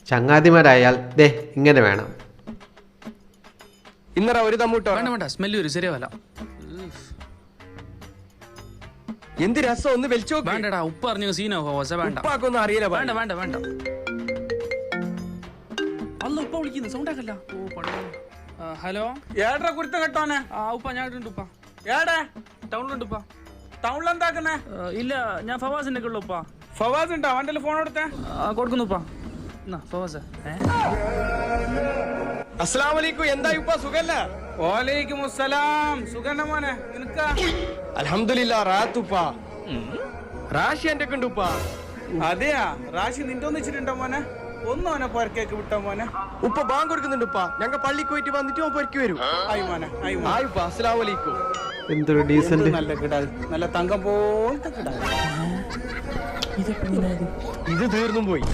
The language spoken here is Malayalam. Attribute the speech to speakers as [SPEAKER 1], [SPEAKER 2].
[SPEAKER 1] ചങ്ങാതിമാരായാൽ ദേ ഇങ്ങനെ വേണം.
[SPEAKER 2] ഇന്നറ ഒരു തമ്മൂട്ടോ.
[SPEAKER 3] വേണ്ട വേണ്ട, സ്മെല്ല് വരും, ശരിയാവല്ല.
[SPEAKER 2] എന്ത് രസം, ഒന്ന് വലിച്ചു നോക്ക്.
[SPEAKER 3] വേണ്ടടാ, ഉപ്പ് അറിഞ്ഞ സീനോ ഹോസ, വേണ്ട.
[SPEAKER 2] ഉപ്പാക്കൊന്നും അറിയില്ല.
[SPEAKER 3] വേണ്ട വേണ്ട വേണ്ട. അല്ല, ഉപ്പ വിളിക്കുന്നു, സൗണ്ട് ആക്കല്ല. ഓ പണി. ഹലോ,
[SPEAKER 4] ഏടാ കുരുത്തം കെട്ടോനെ?
[SPEAKER 3] ഉപ്പ ഞാൻ ഇട്ടുണ്ട് ഉപ്പ.
[SPEAKER 4] ഏടെ
[SPEAKER 3] ടൗണിലുണ്ട് ഉപ്പ.
[SPEAKER 4] ടൗണിൽ എന്താക്കുന്നേ?
[SPEAKER 3] ഇല്ല, ഞാൻ ഫവാസിന്റെ ഉള്ളു ഉപ്പ.
[SPEAKER 4] ഫവാസ് ഉണ്ടോ? അവന്റെ ഫോൺ എടുത്തേ.
[SPEAKER 3] കൊടുക്കുന്നു ഉപ്പ. ഫവാസ്.
[SPEAKER 2] അസ്സലാമലൈക്കും. എന്തായി ഉപ്പ, സുഖല്ല?
[SPEAKER 4] വലൈക്കും അസ്സലാം. സുഖന്ന മോനെ, നിനക്കാ?
[SPEAKER 2] അൽഹംദുലില്ലാ, റാത്തുപ്പ. റാഷി എന്റെ ഉണ്ട് ഉപ്പ.
[SPEAKER 4] അതെയാ, റാഷി നിന്റെ ഒന്നിച്ചിട്ടുണ്ടോ മോനെ? ഒന്നും അവനെ പൊരക്കേക്ക് വിട്ടോ മോനെ.
[SPEAKER 2] ഉപ്പ ബാങ്ക് കൊടുക്കുന്നുണ്ട് ഉപ്പ. ഞങ്ങ പള്ളിക്ക് പോയിട്ട് വന്നിട്ട് അവൻ പൊരക്ക് വരും.
[SPEAKER 4] ആയി മോനെ, ആയി
[SPEAKER 2] ഉപ്പ. അസ്സലാമലൈക്കും.
[SPEAKER 1] എന്തൊരു ഡീസന്റ്.
[SPEAKER 4] നല്ല കിടാ, നല്ല തങ്കം പോലത്തെ കിടാ.
[SPEAKER 2] ഇത് തീർന്നും പോയി.